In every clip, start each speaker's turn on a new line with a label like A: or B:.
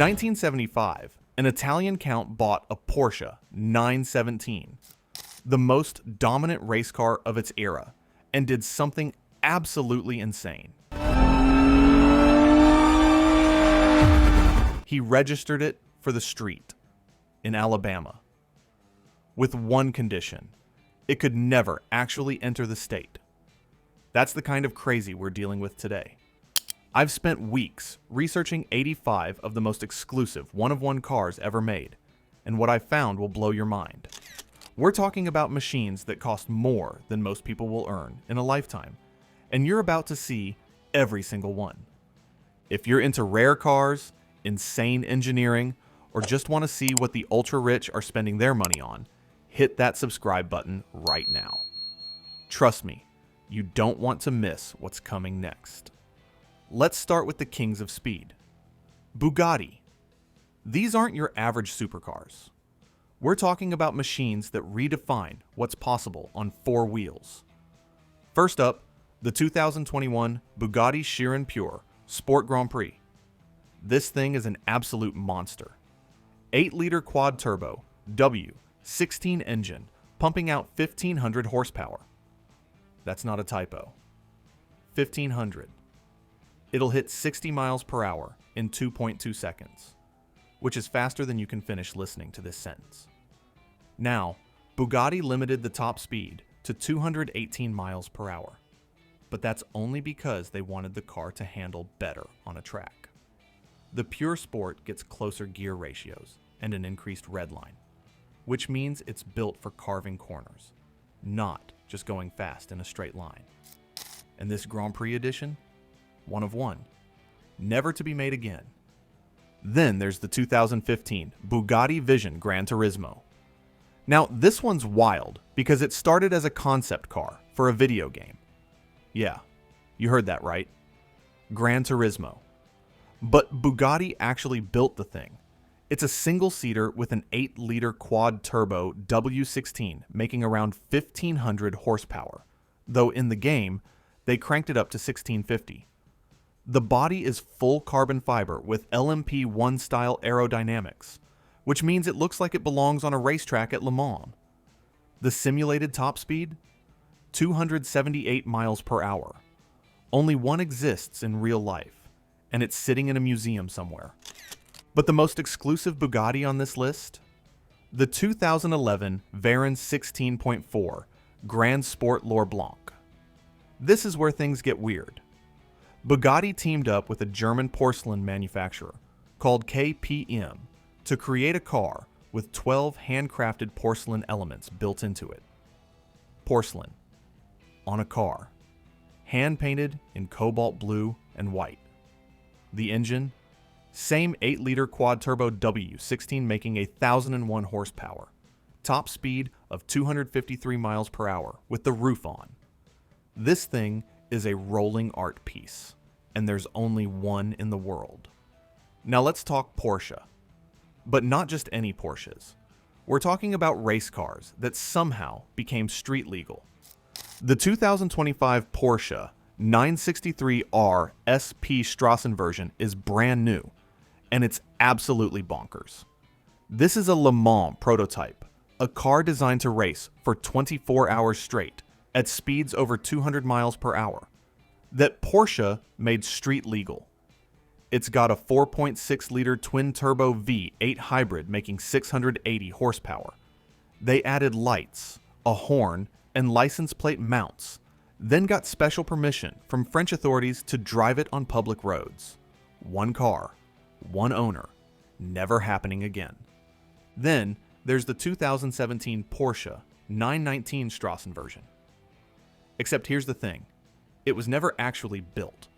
A: 1975, an Italian count bought a Porsche 917, the most dominant race car of its era, and did something absolutely insane. He registered it for the street in Alabama with one condition: it could never actually enter the state. That's the kind of crazy we're dealing with today. I've spent weeks researching 85 of the most exclusive one-of-one cars ever made, and what I found will blow your mind. We're talking about machines that cost more than most people will earn in a lifetime, and you're about to see every single one. If you're into rare cars, insane engineering, or just want to see what the ultra-rich are spending their money on, hit that subscribe button right now. Trust me, you don't want to miss what's coming next. Let's start with the kings of speed. Bugatti. These aren't your average supercars. We're talking about machines that redefine what's possible on four wheels. First up, the 2021 Bugatti Chiron Pure Sport Grand Prix. This thing is an absolute monster. 8-liter quad-turbo, W16 engine, pumping out 1,500 horsepower. That's not a typo. 1,500. It'll hit 60 miles per hour in 2.2 seconds, which is faster than you can finish listening to this sentence. Now, Bugatti limited the top speed to 218 miles per hour, but that's only because they wanted the car to handle better on a track. The Pure Sport gets closer gear ratios and an increased redline, which means it's built for carving corners, not just going fast in a straight line. And this Grand Prix edition? One of one, never to be made again. Then there's the 2015 Bugatti Vision Gran Turismo. Now, this one's wild because it started as a concept car for a video game. Yeah, you heard that right. Gran Turismo. But Bugatti actually built the thing. It's a single-seater with an 8-liter quad-turbo W16 making around 1,500 horsepower, though in the game, they cranked it up to 1,650. The body is full carbon fiber with LMP1 style aerodynamics, which means it looks like it belongs on a racetrack at Le Mans. The simulated top speed? 278 miles per hour. Only one exists in real life, and it's sitting in a museum somewhere. But the most exclusive Bugatti on this list? The 2011 Veyron 16.4 Grand Sport L'Or Blanc. This is where things get weird. Bugatti teamed up with a German porcelain manufacturer called KPM to create a car with 12 handcrafted porcelain elements built into it. Porcelain on a car, hand-painted in cobalt blue and white. The engine? Same 8-liter quad-turbo W16 making 1,001 horsepower. Top speed of 253 miles per hour with the roof on. This thing is a rolling art piece, and there's only one in the world. Now let's talk Porsche. But not just any Porsches. We're talking about race cars that somehow became street legal. The 2025 Porsche 963R SP Straßenversion is brand new, and it's absolutely bonkers. This is a Le Mans prototype, a car designed to race for 24 hours straight at speeds over 200 miles per hour, that Porsche made street legal. It's got a 4.6-liter twin-turbo V8 hybrid making 680 horsepower. They added lights, a horn, and license plate mounts, then got special permission from French authorities to drive it on public roads. One car, one owner, never happening again. Then there's the 2017 Porsche 919 Straßenversion. Except here's the thing, it was never actually built.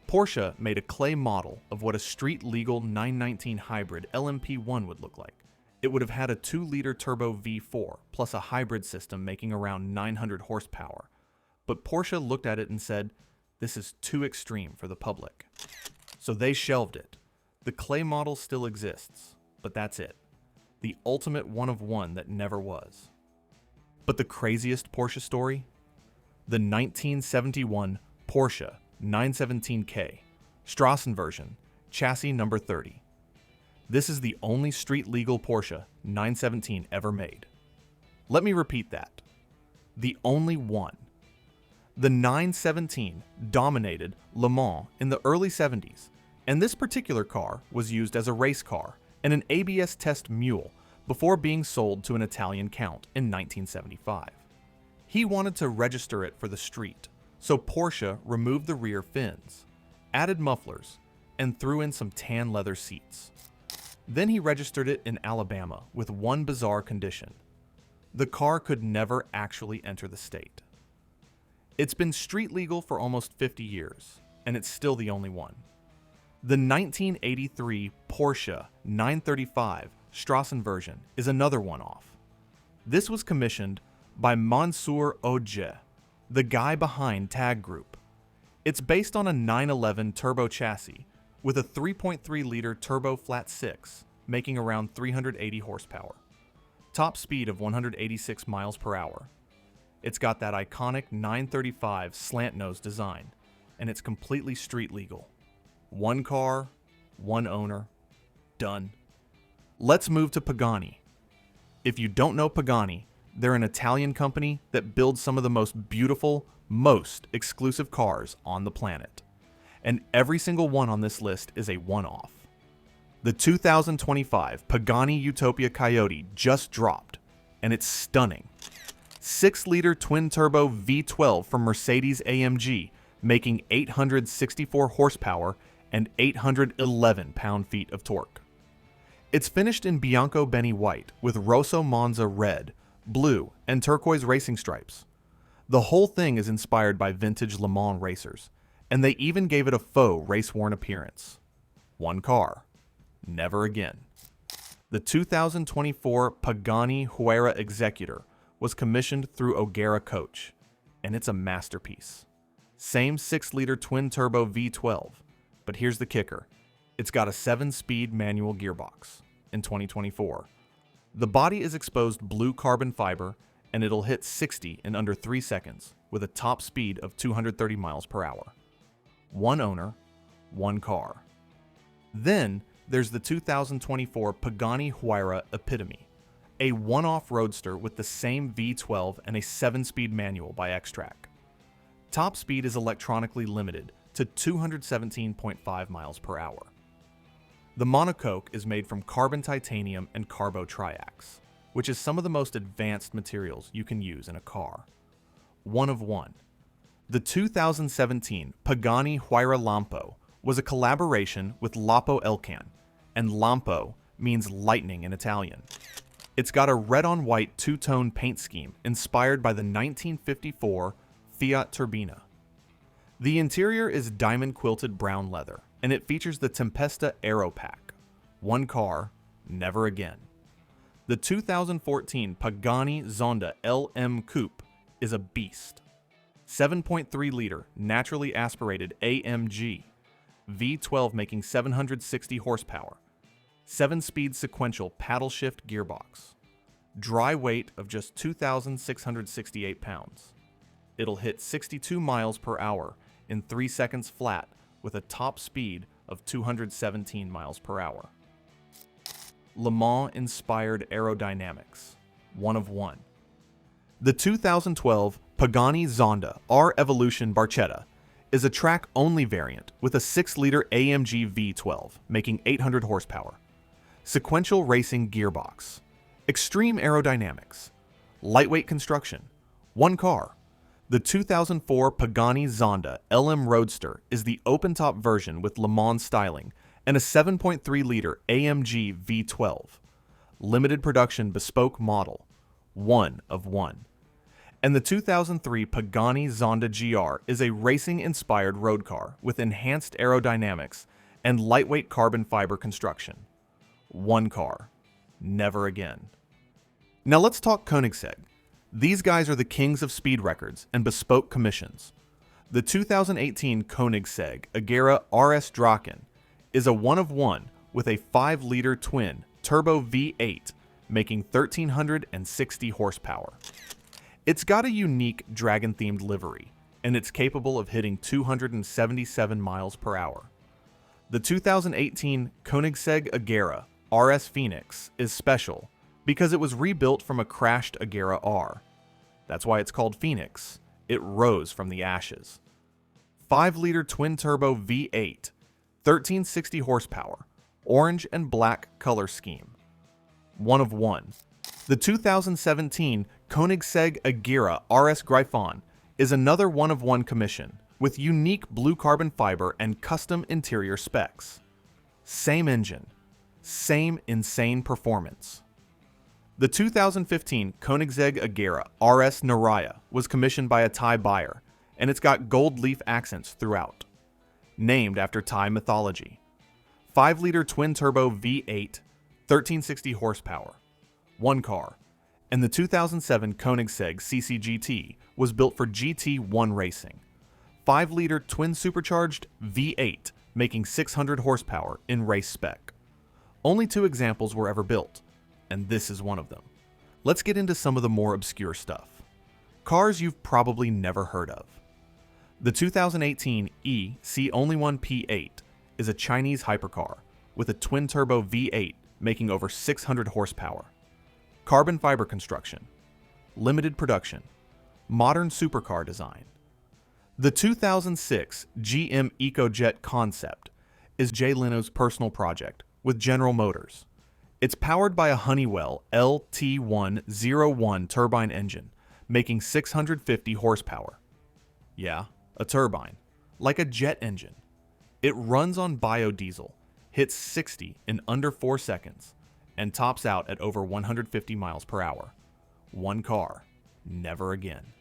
A: Porsche made a clay model of what a street-legal 919 hybrid LMP1 would look like. It would have had a 2-liter turbo V4 plus a hybrid system making around 900 horsepower. But Porsche looked at it and said, this is too extreme for the public. So they shelved it. The clay model still exists, but that's it. The ultimate one-of-one that never was. But the craziest Porsche story? The 1971 Porsche 917K Straßenversion, chassis number 30. This is the only street-legal Porsche 917 ever made. Let me repeat that. The only one. The 917 dominated Le Mans in the early 70s, and this particular car was used as a race car and an ABS test mule before being sold to an Italian count in 1975. He wanted to register it for the street, so Porsche removed the rear fins, added mufflers, and threw in some tan leather seats. Then he registered it in Alabama with one bizarre condition. The car could never actually enter the state. It's been street legal for almost 50 years, and it's still the only one. The 1983 Porsche 935 Strassen version is another one-off. This was commissioned by Mansour Odje, the guy behind Tag Group. It's based on a 911 turbo chassis with a 3.3-liter turbo flat 6, making around 380 horsepower. Top speed of 186 miles per hour. It's got that iconic 935 slant nose design, and it's completely street legal. One car, one owner, done. Let's move to Pagani. If you don't know Pagani, they're an Italian company that builds some of the most beautiful, most exclusive cars on the planet. And every single one on this list is a one-off. The 2025 Pagani Utopia Coyote just dropped, and it's stunning. 6-liter twin-turbo V12 from Mercedes-AMG, making 864 horsepower and 811 pound-feet of torque. It's finished in Bianco Beni white with Rosso Monza red, blue, and turquoise racing stripes. The whole thing is inspired by vintage Le Mans racers, and they even gave it a faux race-worn appearance. One car. Never again. The 2024 Pagani Huayra Executor was commissioned through O'Gara Coach, and it's a masterpiece. Same 6-liter twin-turbo V12, but here's the kicker. It's got a 7-speed manual gearbox in 2024. The body is exposed blue carbon fiber, and it'll hit 60 in under 3 seconds with a top speed of 230 miles per hour. One owner, one car. Then there's the 2024 Pagani Huayra Epitome, a one-off roadster with the same V12 and a 7-speed manual by X-Track. Top speed is electronically limited to 217.5 miles per hour. The monocoque is made from carbon titanium and carbo triax, which is some of the most advanced materials you can use in a car. One of one. The 2017 Pagani Huayra Lampo was a collaboration with Lapo Elcan, and Lampo means lightning in Italian. It's got a red-on-white two-tone paint scheme inspired by the 1954 Fiat Turbina. The interior is diamond-quilted brown leather, and it features the Tempesta Aero Pack. One car, never again. The 2014 Pagani Zonda LM Coupe is a beast. 7.3-liter naturally aspirated AMG, V12 making 760 horsepower, 7-speed sequential paddle shift gearbox, dry weight of just 2,668 pounds. It'll hit 62 miles per hour in 3 seconds flat with a top speed of 217 miles per hour. Le Mans-inspired aerodynamics, one of one. The 2012 Pagani Zonda R Evolution Barchetta is a track-only variant with a 6-liter AMG V12, making 800 horsepower. Sequential racing gearbox, extreme aerodynamics, lightweight construction, one car. The 2004 Pagani Zonda LM Roadster is the open-top version with Le Mans styling and a 7.3-liter AMG V12. Limited production bespoke model, one of one. And the 2003 Pagani Zonda GR is a racing-inspired road car with enhanced aerodynamics and lightweight carbon fiber construction. One car. Never again. Now let's talk Koenigsegg. These guys are the kings of speed records and bespoke commissions. The 2018 Koenigsegg Agera RS Drachen is a one-of-one with a 5-liter twin turbo V8 making 1,360 horsepower. It's got a unique dragon-themed livery, and it's capable of hitting 277 miles per hour. The 2018 Koenigsegg Agera RS Phoenix is special because it was rebuilt from a crashed Agera R. That's why it's called Phoenix. It rose from the ashes. 5-liter twin-turbo V8, 1360 horsepower, orange and black color scheme. One of one. The 2017 Koenigsegg Agera RS Gryphon is another one-of-one commission with unique blue carbon fiber and custom interior specs. Same engine, same insane performance. The 2015 Koenigsegg Agera RS Naraya was commissioned by a Thai buyer, and it's got gold leaf accents throughout. Named after Thai mythology. 5-liter twin-turbo V8, 1360 horsepower. One car. And the 2007 Koenigsegg CCGT was built for GT1 racing. 5-liter twin-supercharged V8, making 600 horsepower in race spec. Only 2 examples were ever built, and this is one of them. Let's get into some of the more obscure stuff. Cars you've probably never heard of. The 2018 EC-Only-One P8 is a Chinese hypercar with a twin-turbo V8 making over 600 horsepower. Carbon fiber construction. Limited production. Modern supercar design. The 2006 GM EcoJet Concept is Jay Leno's personal project with General Motors. It's powered by a Honeywell LT101 turbine engine, making 650 horsepower. Yeah, a turbine, like a jet engine. It runs on biodiesel, hits 60 in under 4 seconds, and tops out at over 150 miles per hour. One car, never again.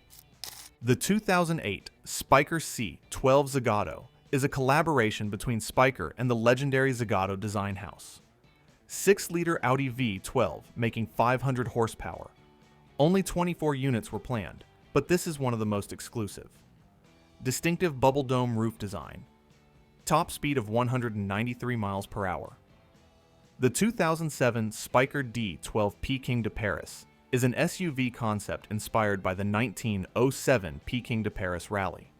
A: The 2008 Spyker C12 Zagato is a collaboration between Spyker and the legendary Zagato design house. 6-liter Audi V12 making 500 horsepower. Only 24 units were planned, but this is one of the most exclusive. Distinctive bubble dome roof design. Top speed of 193 miles per hour. The 2007 Spyker D12 Peking de Paris is an SUV concept inspired by the 1907 Peking de Paris Rally.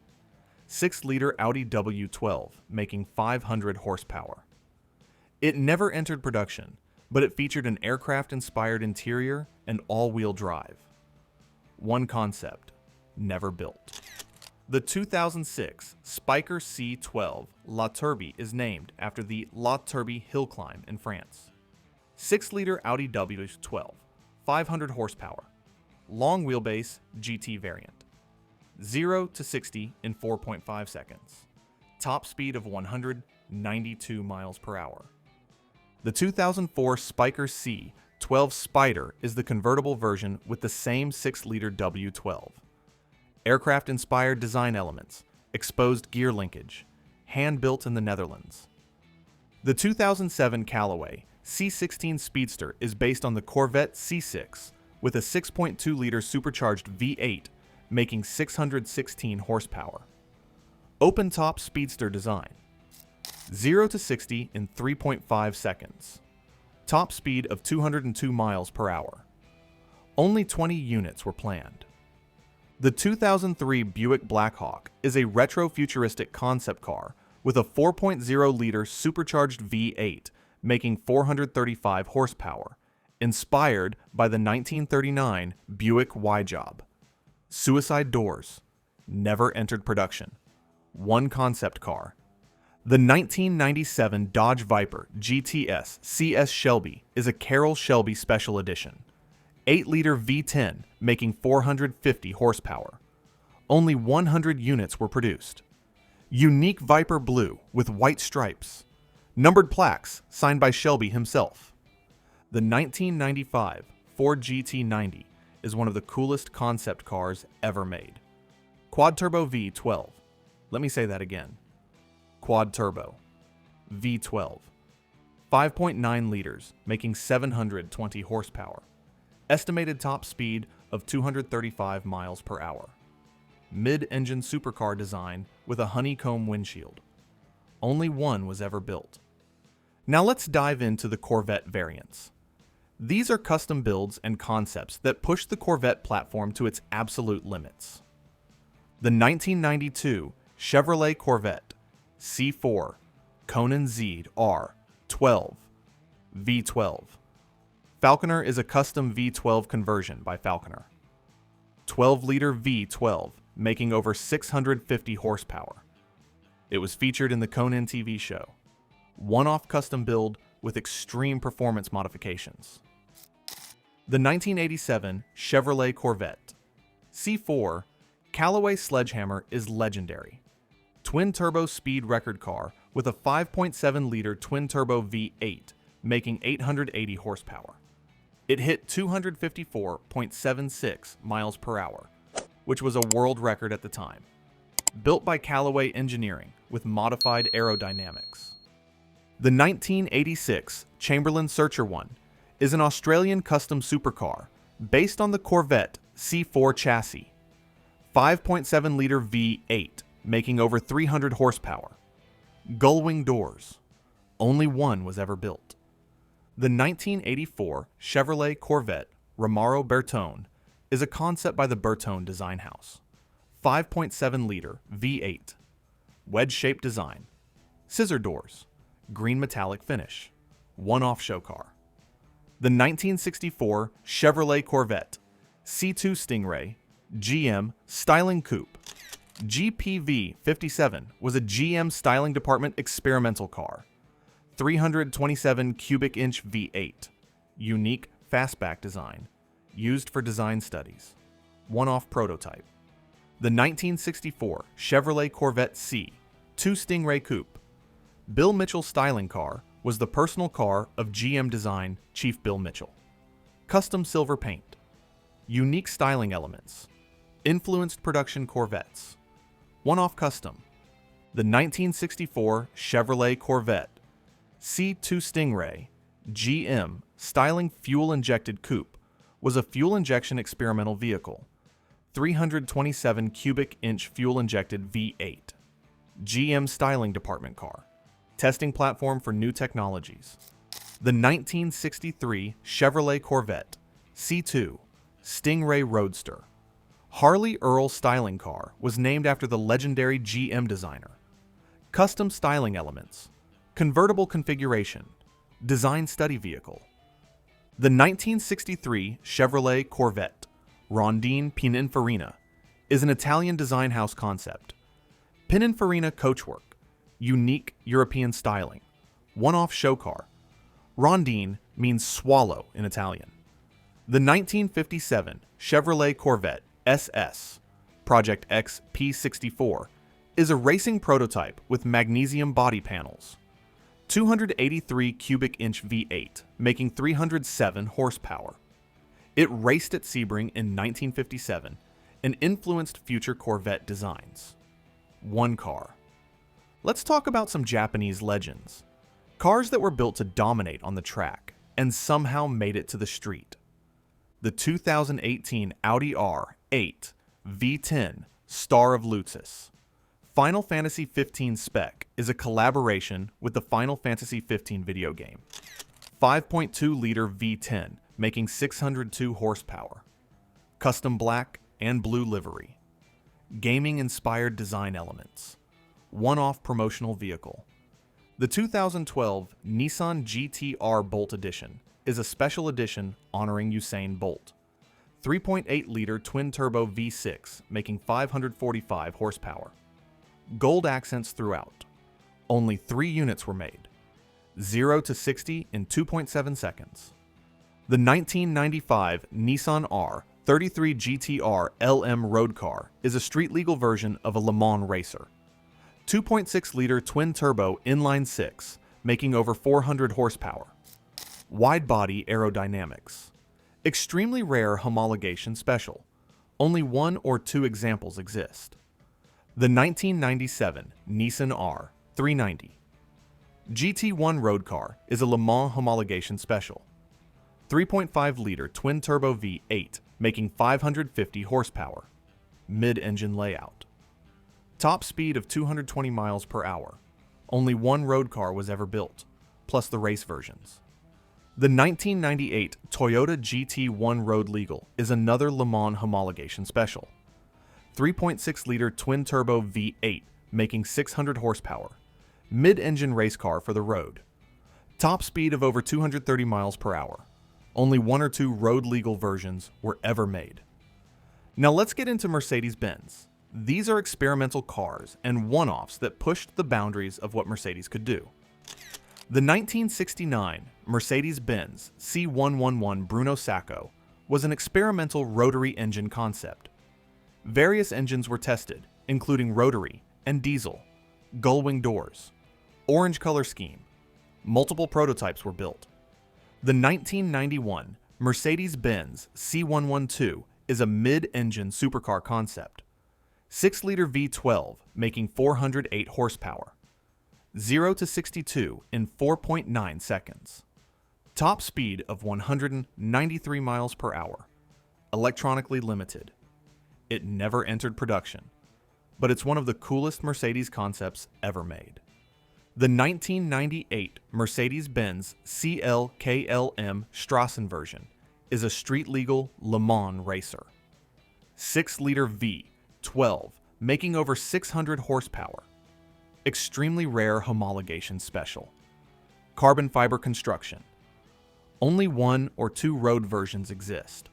A: 6-liter Audi W12 making 500 horsepower. It never entered production, but it featured an aircraft-inspired interior and all-wheel drive. One concept, never built. The 2006 Spyker C12 La Turbie is named after the La Turbie hill climb in France. 6-liter Audi W12, 500 horsepower. Long wheelbase GT variant. 0 to 60 in 4.5 seconds. Top speed of 192 miles per hour. The 2004 Spyker C12 Spider is the convertible version with the same 6-liter W12. Aircraft-inspired design elements, exposed gear linkage, hand-built in the Netherlands. The 2007 Callaway C16 Speedster is based on the Corvette C6 with a 6.2-liter supercharged V8 making 616 horsepower. Open-top Speedster design. 0 to 60 in 3.5 seconds. Top speed of 202 miles per hour. Only 20 units were planned. The 2003 Buick Blackhawk is a retro-futuristic concept car with a 4.0-liter supercharged V8 making 435 horsepower, inspired by the 1939 Buick Y-Job. Suicide doors. Never entered production. One concept car. The 1997 Dodge Viper GTS CS Shelby is a Carroll Shelby Special Edition. 8-liter V10 making 450 horsepower. Only 100 units were produced. Unique Viper Blue with white stripes. Numbered plaques signed by Shelby himself. The 1995 Ford GT90 is one of the coolest concept cars ever made. Quad Turbo V12. Let me say that again. Quad Turbo V12. 5.9 liters, making 720 horsepower. Estimated top speed of 235 miles per hour. Mid-engine supercar design with a honeycomb windshield. Only one was ever built. Now let's dive into the Corvette variants. These are custom builds and concepts that push the Corvette platform to its absolute limits. The 1992 Chevrolet Corvette C4 Conan Z R 12 V12. Falconer is a custom V12 conversion by Falconer. 12-liter V12, making over 650 horsepower. It was featured in the Conan TV show. One-off custom build with extreme performance modifications. The 1987 Chevrolet Corvette. C4, Callaway Sledgehammer is legendary. Twin-turbo speed record car with a 5.7-liter twin-turbo V8, making 880 horsepower. It hit 254.76 miles per hour, which was a world record at the time. Built by Callaway Engineering with modified aerodynamics. The 1986 Chamberlain Searcher 1 is an Australian custom supercar based on the Corvette C4 chassis. 5.7-liter V8, making over 300 horsepower. Gullwing doors. Only one was ever built. The 1984 Chevrolet Corvette Romero Bertone is a concept by the Bertone design house. 5.7-liter V8. Wedge-shaped design. Scissor doors. Green metallic finish. One-off show car. The 1964 Chevrolet Corvette C2 Stingray GM Styling Coupe. GPV 57 was a GM styling department experimental car. 327 cubic inch V8. Unique fastback design. Used for design studies. One-off prototype. The 1964 Chevrolet Corvette C 2 Stingray Coupe. Bill Mitchell styling car was the personal car of GM design Chief Bill Mitchell. Custom silver paint. Unique styling elements. Influenced production Corvettes. One-off custom. The 1964 Chevrolet Corvette C2 Stingray GM styling fuel-injected coupe was a fuel injection experimental vehicle. 327 cubic inch fuel-injected V8. GM styling department car. Testing platform for new technologies. The 1963 Chevrolet Corvette C2 Stingray Roadster. Harley Earl styling car was named after the legendary GM designer. Custom styling elements. Convertible configuration. Design study vehicle. The 1963 Chevrolet Corvette Rondine Pininfarina is an Italian design house concept. Pininfarina coachwork. Unique European styling. One-off show car. Rondine means swallow in Italian. The 1957 Chevrolet Corvette SS Project X P64 is a racing prototype with magnesium body panels. 283 cubic inch V8, making 307 horsepower. It raced at Sebring in 1957 and influenced future Corvette designs. One car. Let's talk about some Japanese legends. Cars that were built to dominate on the track and somehow made it to the street. The 2018 Audi R8 V10 Star of Lucis. Final Fantasy XV spec is a collaboration with the Final Fantasy XV video game. 5.2-liter V10, making 602 horsepower. Custom black and blue livery. Gaming-inspired design elements. One-off promotional vehicle. The 2012 Nissan GT-R Bolt Edition is a special edition honoring Usain Bolt. 3.8-liter twin-turbo V6, making 545 horsepower. Gold accents throughout. Only 3 units were made. 0 to 60 in 2.7 seconds. The 1995 Nissan R33 GT-R LM road car is a street-legal version of a Le Mans racer. 2.6-liter twin-turbo inline-6, making over 400 horsepower. Wide-body aerodynamics. Extremely rare homologation special. Only 1 or 2 examples exist. The 1997 Nissan R390. GT1 road car is a Le Mans homologation special. 3.5-liter twin-turbo V8, making 550 horsepower. Mid-engine layout. Top speed of 220 miles per hour. Only 1 road car was ever built, plus the race versions. The 1998 Toyota GT1 Road Legal is another Le Mans homologation special. 3.6-liter twin-turbo V8, making 600 horsepower. Mid-engine race car for the road. Top speed of over 230 miles per hour. Only one or two road-legal versions were ever made. Now let's get into Mercedes-Benz. These are experimental cars and one-offs that pushed the boundaries of what Mercedes could do. The 1969 Mercedes-Benz C111 Bruno Sacco was an experimental rotary engine concept. Various engines were tested, including rotary and diesel, gull-wing doors, orange color scheme. Multiple prototypes were built. The 1991 Mercedes-Benz C112 is a mid-engine supercar concept. 6-liter V12 making 408 horsepower. 0 to 62 in 4.9 seconds. Top speed of 193 miles per hour. Electronically limited. It never entered production, but it's one of the coolest Mercedes concepts ever made. The 1998 Mercedes-Benz CL-KLM Strassen version is a street-legal Le Mans racer. 6-liter V12 making over 600 horsepower. Extremely rare homologation special. Carbon fiber construction. Only one or two road versions exist.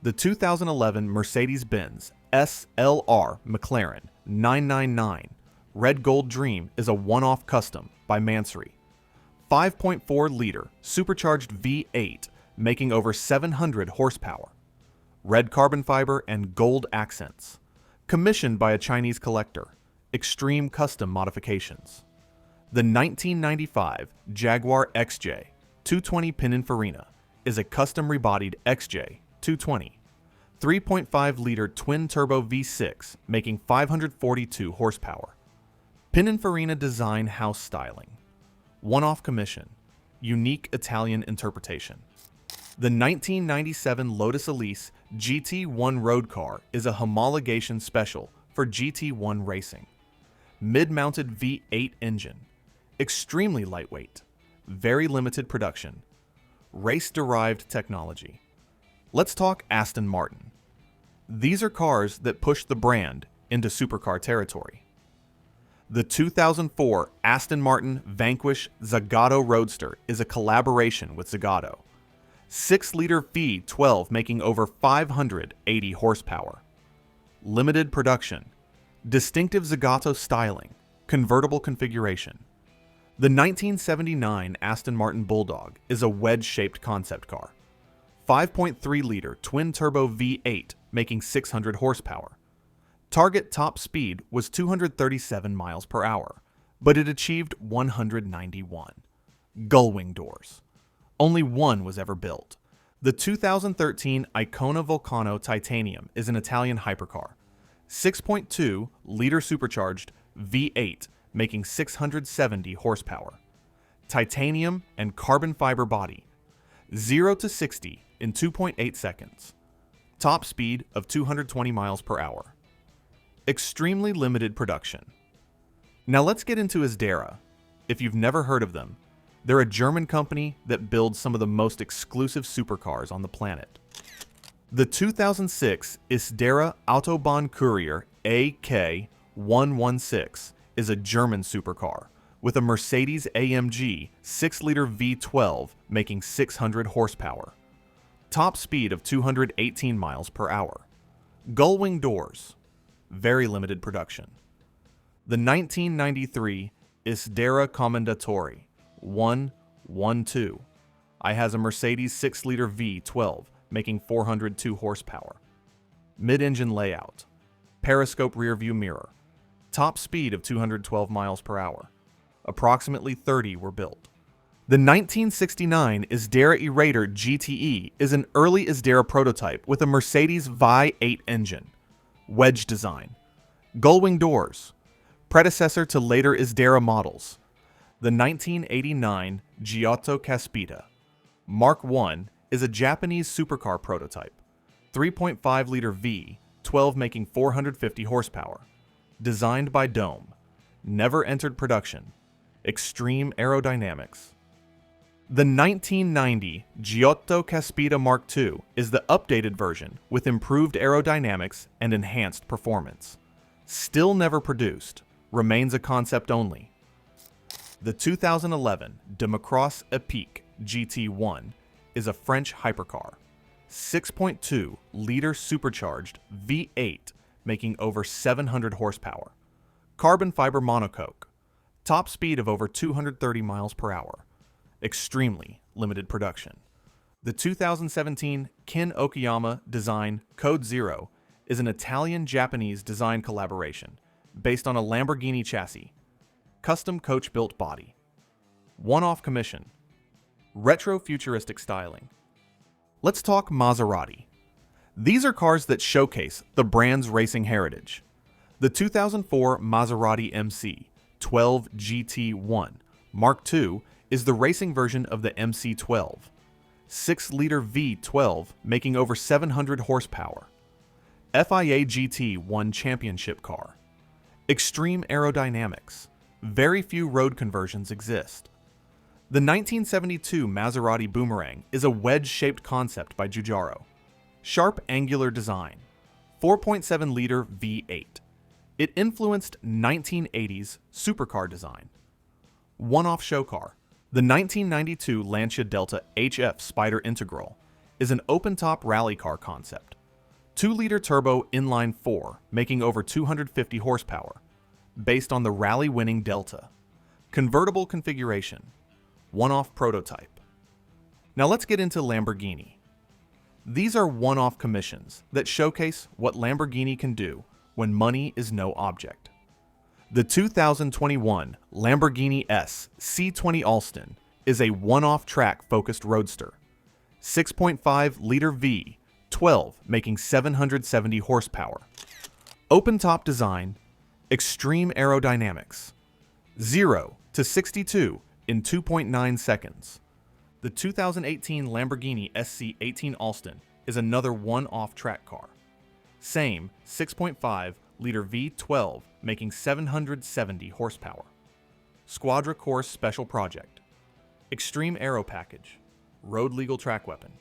A: The 2011 Mercedes-Benz SLR McLaren 999 Red Gold Dream is a one-off custom by Mansory. 5.4-liter supercharged V8 making over 700 horsepower. Red carbon fiber and gold accents. Commissioned by a Chinese collector. Extreme custom modifications. The 1995 Jaguar XJ 220 Pininfarina is a custom rebodied XJ 220. 3.5-liter twin-turbo V6 making 542 horsepower. Pininfarina design house styling. One-off commission. Unique Italian interpretation. The 1997 Lotus Elise GT1 road car is a homologation special for GT1 racing. Mid-mounted V8 engine. Extremely lightweight. Very limited production. Race-derived technology. Let's talk Aston Martin. These are cars that push the brand into supercar territory. The 2004 Aston Martin Vanquish Zagato Roadster is a collaboration with Zagato. 6-liter V12 making over 580 horsepower. Limited production. Distinctive Zagato styling. Convertible configuration. The 1979 Aston Martin Bulldog is a wedge-shaped concept car. 5.3-liter twin-turbo V8 making 600 horsepower. Target top speed was 237 miles per hour, but it achieved 191. Gull-wing doors. Only one was ever built. The 2013 Icona Vulcano Titanium is an Italian hypercar. 6.2-liter supercharged V8 making 670 horsepower. Titanium and carbon fiber body. 0 to 60 in 2.8 seconds. Top speed of 220 miles per hour. Extremely limited production. Now let's get into Isdera. If you've never heard of them, they're a German company that builds some of the most exclusive supercars on the planet. The 2006 Isdera Autobahn Courier AK116 is a German supercar with a Mercedes AMG 6-liter V12 making 600 horsepower. Top speed of 218 miles per hour. Gull-wing doors. Very limited production. The 1993 Isdera Commendatore 112 has a Mercedes 6-liter V12 making 402 horsepower. Mid-engine layout. Periscope rear-view mirror. Top speed of 212 miles per hour. Approximately 30 were built. The 1969 Isdera Erator GTE is an early Isdera prototype with a Mercedes V8 engine. Wedge design. Gull-wing doors. Predecessor to later Isdera models. The 1989 Giotto Caspita Mark I is a Japanese supercar prototype. 3.5-liter V12 making 450 horsepower. Designed by Dome. Never entered production. Extreme aerodynamics. The 1990 Giotto Caspita Mark II is the updated version with improved aerodynamics and enhanced performance. Still never produced. Remains a concept only. The 2011 Democross Epique GT1 is a French hypercar, 6.2-liter supercharged V8 making over 700 horsepower, carbon fiber monocoque, top speed of over 230 miles per hour, extremely limited production. The 2017 Ken Okayama design Code Zero is an Italian-Japanese design collaboration based on a Lamborghini chassis, custom coach-built body, one-off commission, retro-futuristic styling. Let's talk Maserati. These are cars that showcase the brand's racing heritage. The 2004 Maserati MC 12 GT1 Mark II is the racing version of the MC12, 6-liter V12 making over 700 horsepower. FIA GT1 championship car. Extreme aerodynamics. Very few road conversions exist. The 1972 Maserati Boomerang is a wedge-shaped concept by Giugiaro. Sharp angular design. 4.7-liter V8. It influenced 1980s supercar design. One-off show car. The 1992 Lancia Delta HF Spider Integral is an open-top rally car concept. 2-liter turbo inline-4 making over 250 horsepower, based on the rally-winning Delta. Convertible configuration. One-off prototype. Now let's get into Lamborghini. These are one-off commissions that showcase what Lamborghini can do when money is no object. The 2021 Lamborghini S C20 Alston is a one-off track-focused roadster. 6.5-liter V12 making 770 horsepower. Open-top design, extreme aerodynamics. 0 to 62 in 2.9 seconds. The 2018 Lamborghini SC18 Alston is another one-off track car. Same 6.5-liter V12 making 770 horsepower. Squadra Course Special Project. Extreme Aero Package. Road Legal Track Weapon.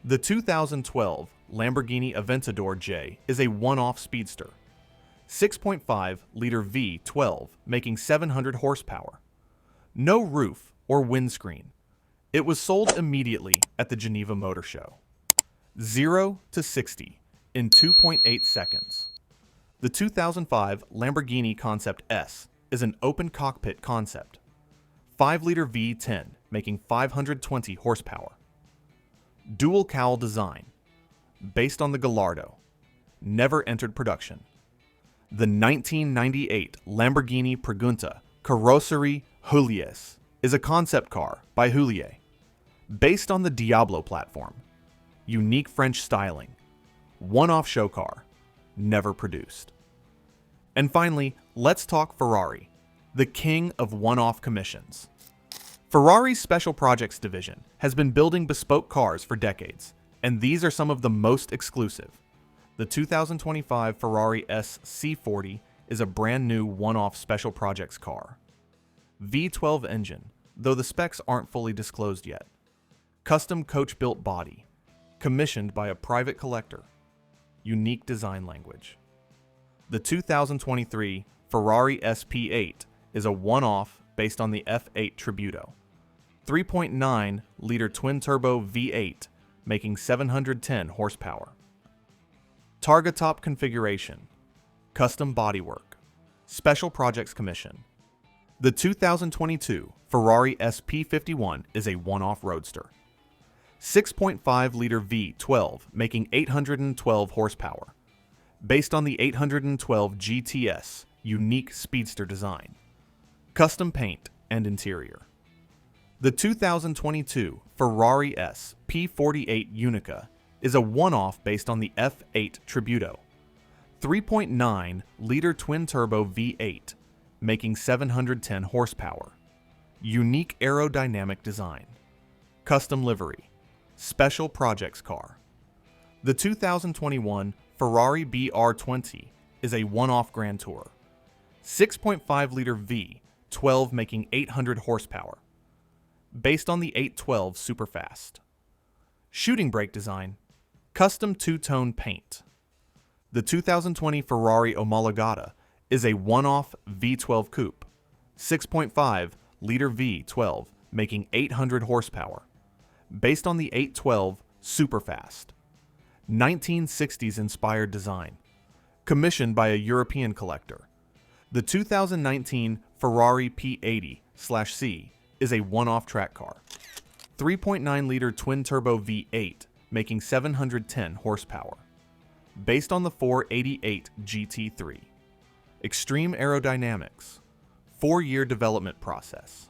A: The 2012 Lamborghini Aventador J is a one-off speedster. 6.5-liter V12 making 700 horsepower. No roof or windscreen. It was sold immediately at the Geneva Motor Show. 0 to 60 in 2.8 seconds. The 2005 Lamborghini Concept S is an open cockpit concept. 5-liter V10 making 520 horsepower. Dual cowl design. Based on the Gallardo. Never entered production. The 1998 Lamborghini Pregunta Carrosserie Julies is a concept car by Juliet. Based on the Diablo platform. Unique French styling. One-off show car. Never produced. And finally, let's talk Ferrari, the king of one-off commissions. Ferrari's Special Projects division has been building bespoke cars for decades, and these are some of the most exclusive. The 2025 Ferrari SC40 is a brand new one-off Special Projects car. V12 engine, though the specs aren't fully disclosed yet. Custom coach-built body, commissioned by a private collector. Unique design language. The 2023 Ferrari SP8 is a one-off based on the F8 Tributo. 3.9-liter twin-turbo V8 making 710 horsepower. Targa top configuration. Custom bodywork. Special Projects Commission. The 2022 Ferrari SP51 is a one-off roadster. 6.5-liter V12 making 812 horsepower. Based on the 812 GTS unique speedster design. Custom paint and interior. The 2022 Ferrari SP48 Unica is a one-off based on the F8 Tributo. 3.9-liter twin-turbo V8 making 710 horsepower. Unique aerodynamic design. Custom livery. Special Projects car. The 2021 Ferrari BR20 is a one-off Grand Tour. 6.5-liter V12 making 800 horsepower. Based on the 812 Superfast. Shooting brake design. Custom two-tone paint. The 2020 Ferrari Omologata is a one-off V12 coupe. 6.5 liter V12, making 800 horsepower, based on the 812 Superfast. 1960s inspired design, commissioned by a European collector. The 2019 Ferrari P80/C is a one-off track car. 3.9-liter twin-turbo V8, making 710 horsepower, based on the 488 GT3. Extreme aerodynamics, 4-year development process.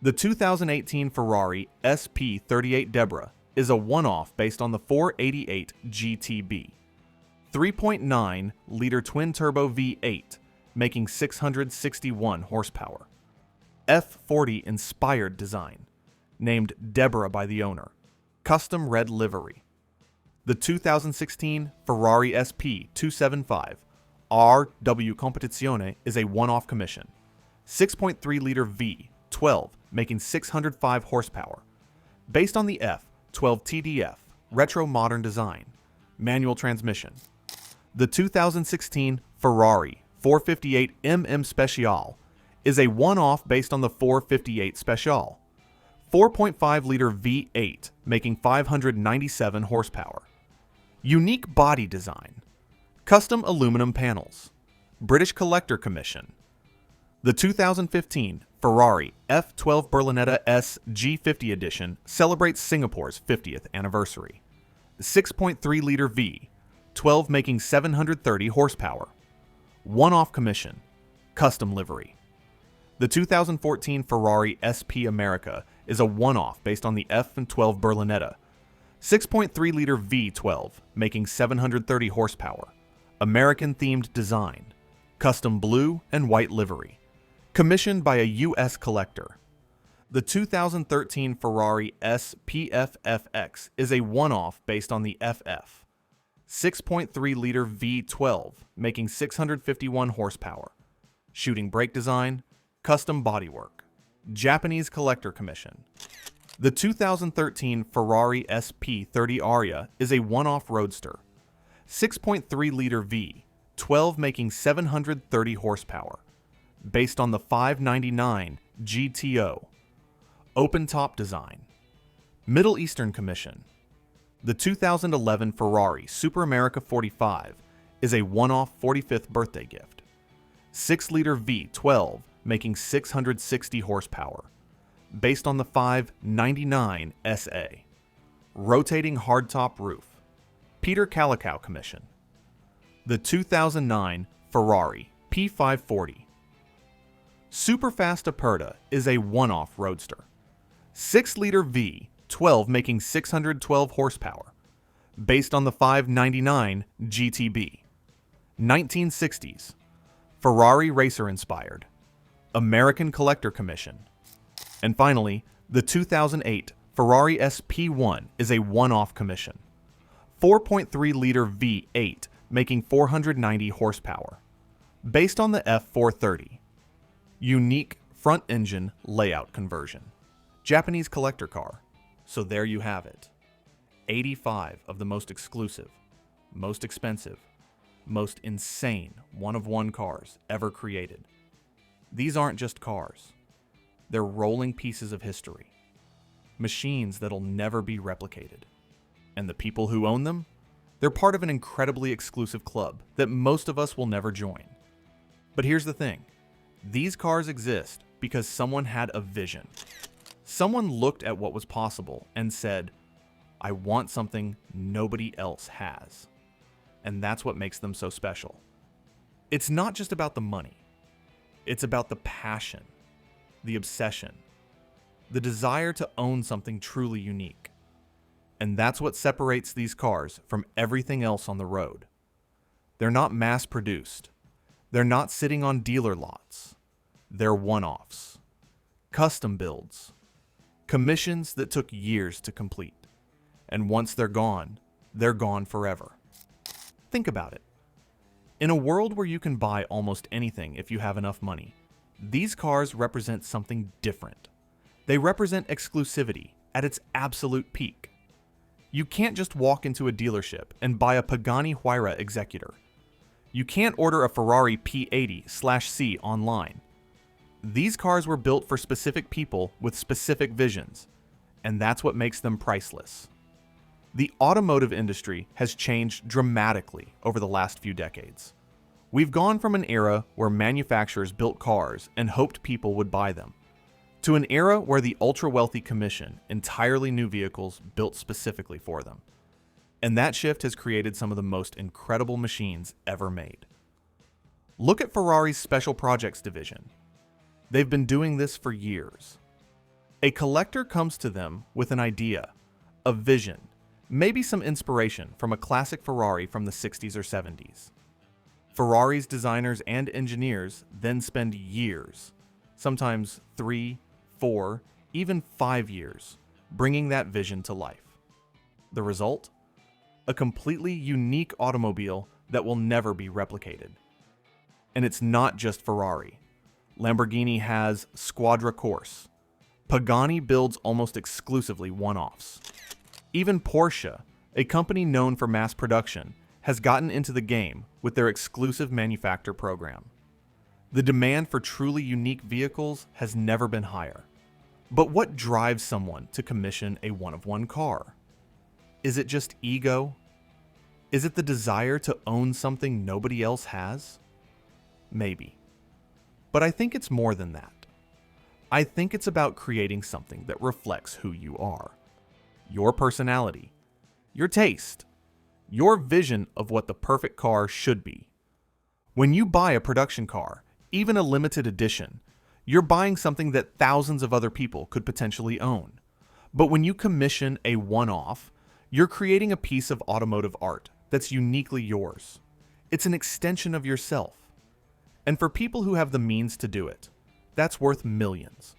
A: The 2018 Ferrari SP38 Deborah is a one-off based on the 488 GTB. 3.9-liter twin-turbo V8, making 661 horsepower. F40 inspired design, named Deborah by the owner. Custom red livery. The 2016 Ferrari SP275 RW Competizione is a one-off commission. 6.3-liter V12, making 605 horsepower, based on the F12 TDF retro modern design, manual transmission. The 2016 Ferrari 458 MM Speciale is a one-off based on the 458 Speciale. 4.5-liter V8, making 597 horsepower. Unique body design. Custom aluminum panels. British Collector Commission. The 2015 Ferrari F12 Berlinetta S G50 Edition celebrates Singapore's 50th anniversary. 6.3-liter V12, making 730 horsepower. One-off commission. Custom livery. The 2014 Ferrari SP America is a one-off based on the F12 Berlinetta. 6.3-liter V12, making 730 horsepower. American-themed design. Custom blue and white livery. Commissioned by a U.S. collector. The 2013 Ferrari SPFFX is a one-off based on the FF. 6.3-liter V12, making 651 horsepower. Shooting brake design. Custom bodywork. Japanese collector commission. The 2013 Ferrari SP30 Aria is a one-off roadster. 6.3-liter V12, making 730 horsepower, based on the 599 GTO. Open top design. Middle Eastern commission. The 2011 Ferrari Super America 45 is a one-off 45th birthday gift. 6-liter V12, making 660 horsepower, based on the 599 SA. Rotating hardtop roof. Peter Calicow Commission. The 2009 Ferrari P540. Superfast Aperta is a one-off roadster. 6-liter V12, making 612 horsepower, based on the 599 GTB. 1960s. Ferrari racer inspired. American Collector Commission. And finally, the 2008 Ferrari SP1 is a one-off commission. 4.3-liter V8, making 490 horsepower, based on the F430. Unique front engine layout conversion. Japanese collector car. So there you have it. 85 of the most exclusive, most expensive, most insane one-of-one cars ever created. These aren't just cars. They're rolling pieces of history. Machines that'll never be replicated. And the people who own them? They're part of an incredibly exclusive club that most of us will never join. But here's the thing. These cars exist because someone had a vision. Someone looked at what was possible and said, I want something nobody else has. And that's what makes them so special. It's not just about the money. It's about the passion, the obsession, the desire to own something truly unique. And that's what separates these cars from everything else on the road. They're not mass-produced. They're not sitting on dealer lots. They're one-offs, custom builds, commissions that took years to complete. And once they're gone forever. Think about it. In a world where you can buy almost anything if you have enough money, these cars represent something different. They represent exclusivity at its absolute peak. You can't just walk into a dealership and buy a Pagani Huayra Executor. You can't order a Ferrari P80/C online. These cars were built for specific people with specific visions, and that's what makes them priceless. The automotive industry has changed dramatically over the last few decades. We've gone from an era where manufacturers built cars and hoped people would buy them, to an era where the ultra-wealthy commission entirely new vehicles built specifically for them. And that shift has created some of the most incredible machines ever made. Look at Ferrari's Special Projects division. They've been doing this for years. A collector comes to them with an idea, a vision, maybe some inspiration from a classic Ferrari from the 60s or 70s. Ferrari's designers and engineers then spend years, sometimes 3, 4, even 5 years, bringing that vision to life. The result? A completely unique automobile that will never be replicated. And it's not just Ferrari. Lamborghini has Squadra Corse. Pagani builds almost exclusively one-offs. Even Porsche, a company known for mass production, has gotten into the game with their exclusive manufacturer program. The demand for truly unique vehicles has never been higher. But what drives someone to commission a one-of-one car? Is it just ego? Is it the desire to own something nobody else has? Maybe. But I think it's more than that. I think it's about creating something that reflects who you are. Your personality, your taste, your vision of what the perfect car should be. When you buy a production car, even a limited edition, you're buying something that thousands of other people could potentially own. But when you commission a one-off, you're creating a piece of automotive art that's uniquely yours. It's an extension of yourself. And for people who have the means to do it, that's worth millions.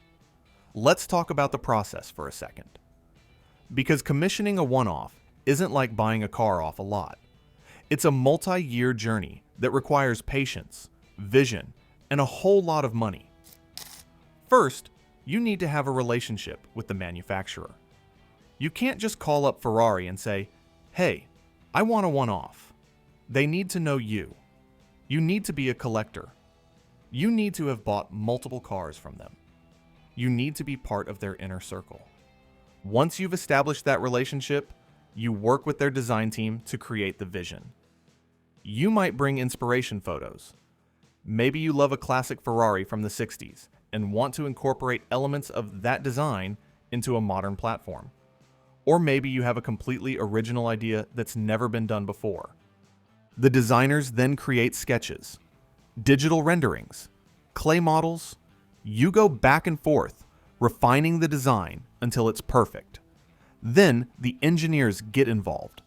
A: Let's talk about the process for a second. Because commissioning a one-off isn't like buying a car off a lot. It's a multi-year journey that requires patience, vision, and a whole lot of money. First, you need to have a relationship with the manufacturer. You can't just call up Ferrari and say, "Hey, I want a one-off." They need to know you. You need to be a collector. You need to have bought multiple cars from them. You need to be part of their inner circle. Once you've established that relationship, you work with their design team to create the vision. You might bring inspiration photos. Maybe you love a classic Ferrari from the 60s and want to incorporate elements of that design into a modern platform. Or maybe you have a completely original idea that's never been done before. The designers then create sketches, digital renderings, clay models. You go back and forth, refining the design until it's perfect. Then the engineers get involved.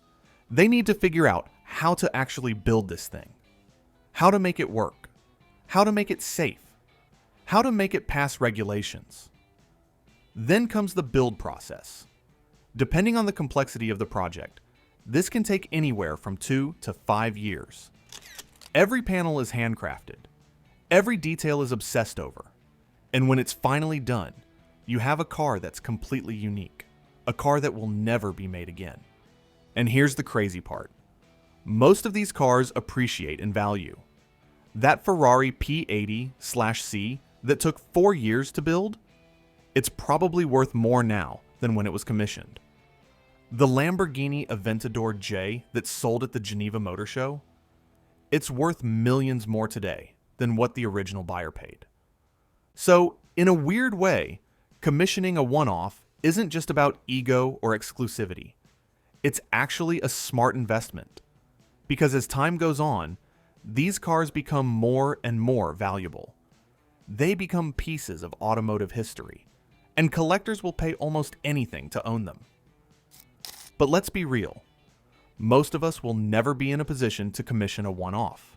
A: They need to figure out how to actually build this thing, how to make it work, how to make it safe, how to make it pass regulations. Then comes the build process. Depending on the complexity of the project, this can take anywhere from 2 to 5 years. Every panel is handcrafted. Every detail is obsessed over. And when it's finally done, you have a car that's completely unique, a car that will never be made again. And here's the crazy part. Most of these cars appreciate in value. That Ferrari P80/C that took 4 years to build, it's probably worth more now than when it was commissioned. The Lamborghini Aventador J that sold at the Geneva Motor Show, it's worth millions more today than what the original buyer paid. So, in a weird way, commissioning a one-off isn't just about ego or exclusivity. It's actually a smart investment. Because as time goes on, these cars become more and more valuable. They become pieces of automotive history, and collectors will pay almost anything to own them. But let's be real. Most of us will never be in a position to commission a one-off.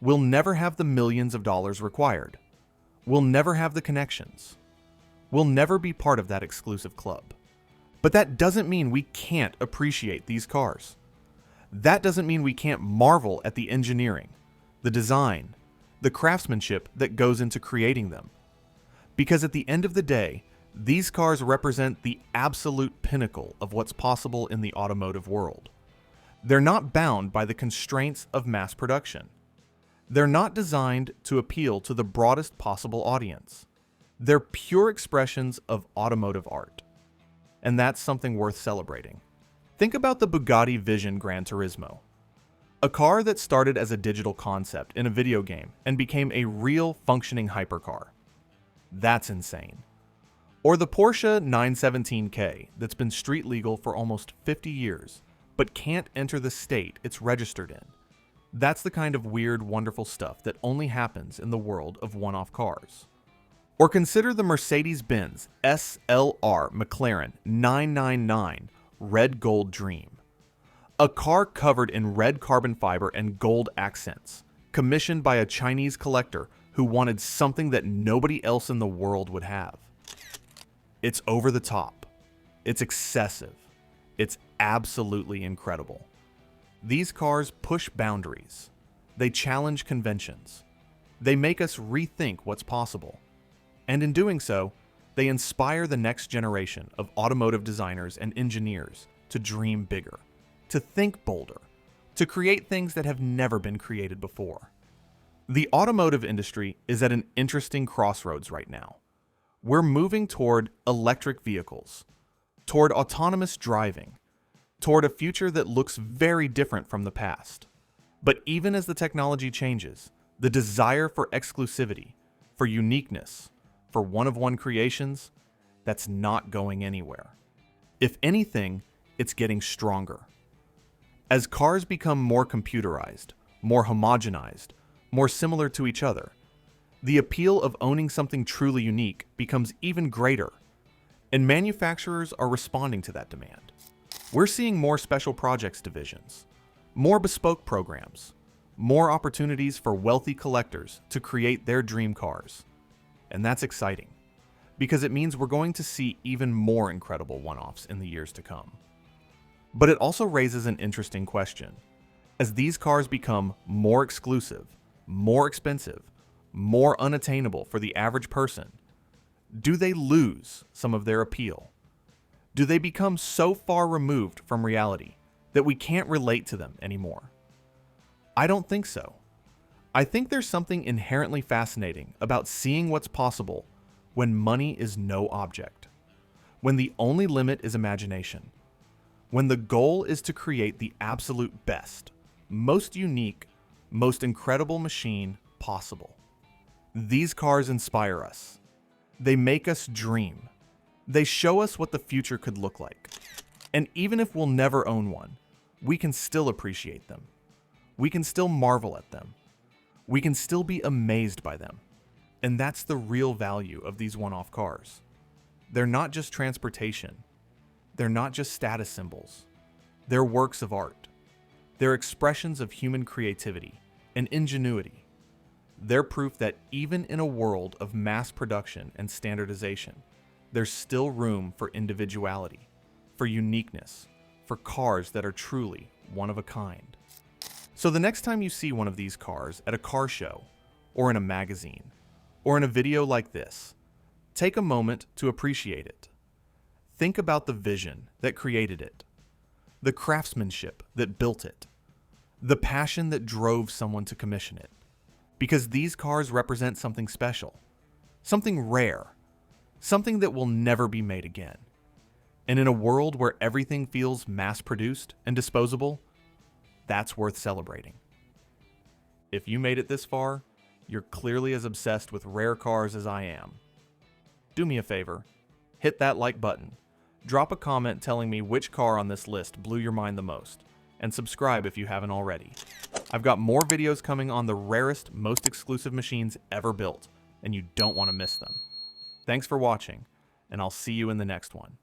A: We'll never have the millions of dollars required. We'll never have the connections. We'll never be part of that exclusive club. But that doesn't mean we can't appreciate these cars. That doesn't mean we can't marvel at the engineering, the design, the craftsmanship that goes into creating them. Because at the end of the day, these cars represent the absolute pinnacle of what's possible in the automotive world. They're not bound by the constraints of mass production. They're not designed to appeal to the broadest possible audience. They're pure expressions of automotive art. And that's something worth celebrating. Think about the Bugatti Vision Gran Turismo. A car that started as a digital concept in a video game and became a real functioning hypercar. That's insane. Or the Porsche 917K that's been street legal for almost 50 years, but can't enter the state it's registered in. That's the kind of weird, wonderful stuff that only happens in the world of one-off cars. Or consider the Mercedes-Benz SLR McLaren 999 Red Gold Dream. A car covered in red carbon fiber and gold accents, commissioned by a Chinese collector who wanted something that nobody else in the world would have. It's over the top. It's excessive. It's absolutely incredible. These cars push boundaries. They challenge conventions. They make us rethink what's possible. And in doing so, they inspire the next generation of automotive designers and engineers to dream bigger, to think bolder, to create things that have never been created before. The automotive industry is at an interesting crossroads right now. We're moving toward electric vehicles, toward autonomous driving, toward a future that looks very different from the past. But even as the technology changes, the desire for exclusivity, for uniqueness, for one-of-one creations, that's not going anywhere. If anything, it's getting stronger. As cars become more computerized, more homogenized, more similar to each other, the appeal of owning something truly unique becomes even greater, and manufacturers are responding to that demand. We're seeing more special projects divisions, more bespoke programs, more opportunities for wealthy collectors to create their dream cars. And that's exciting, because it means we're going to see even more incredible one-offs in the years to come. But it also raises an interesting question. As these cars become more exclusive, more expensive, more unattainable for the average person, do they lose some of their appeal? Do they become so far removed from reality that we can't relate to them anymore? I don't think so. I think there's something inherently fascinating about seeing what's possible when money is no object, when the only limit is imagination, when the goal is to create the absolute best, most unique, most incredible machine possible. These cars inspire us. They make us dream. They show us what the future could look like. And even if we'll never own one, we can still appreciate them. We can still marvel at them. We can still be amazed by them. And that's the real value of these one-off cars. They're not just transportation. They're not just status symbols. They're works of art. They're expressions of human creativity and ingenuity. They're proof that even in a world of mass production and standardization, there's still room for individuality, for uniqueness, for cars that are truly one of a kind. So the next time you see one of these cars at a car show, or in a magazine, or in a video like this, take a moment to appreciate it. Think about the vision that created it, the craftsmanship that built it, the passion that drove someone to commission it. Because these cars represent something special, something rare, something that will never be made again. And in a world where everything feels mass-produced and disposable, that's worth celebrating. If you made it this far, you're clearly as obsessed with rare cars as I am. Do me a favor, hit that like button, drop a comment telling me which car on this list blew your mind the most, and subscribe if you haven't already. I've got more videos coming on the rarest, most exclusive machines ever built, and you don't want to miss them. Thanks for watching, and I'll see you in the next one.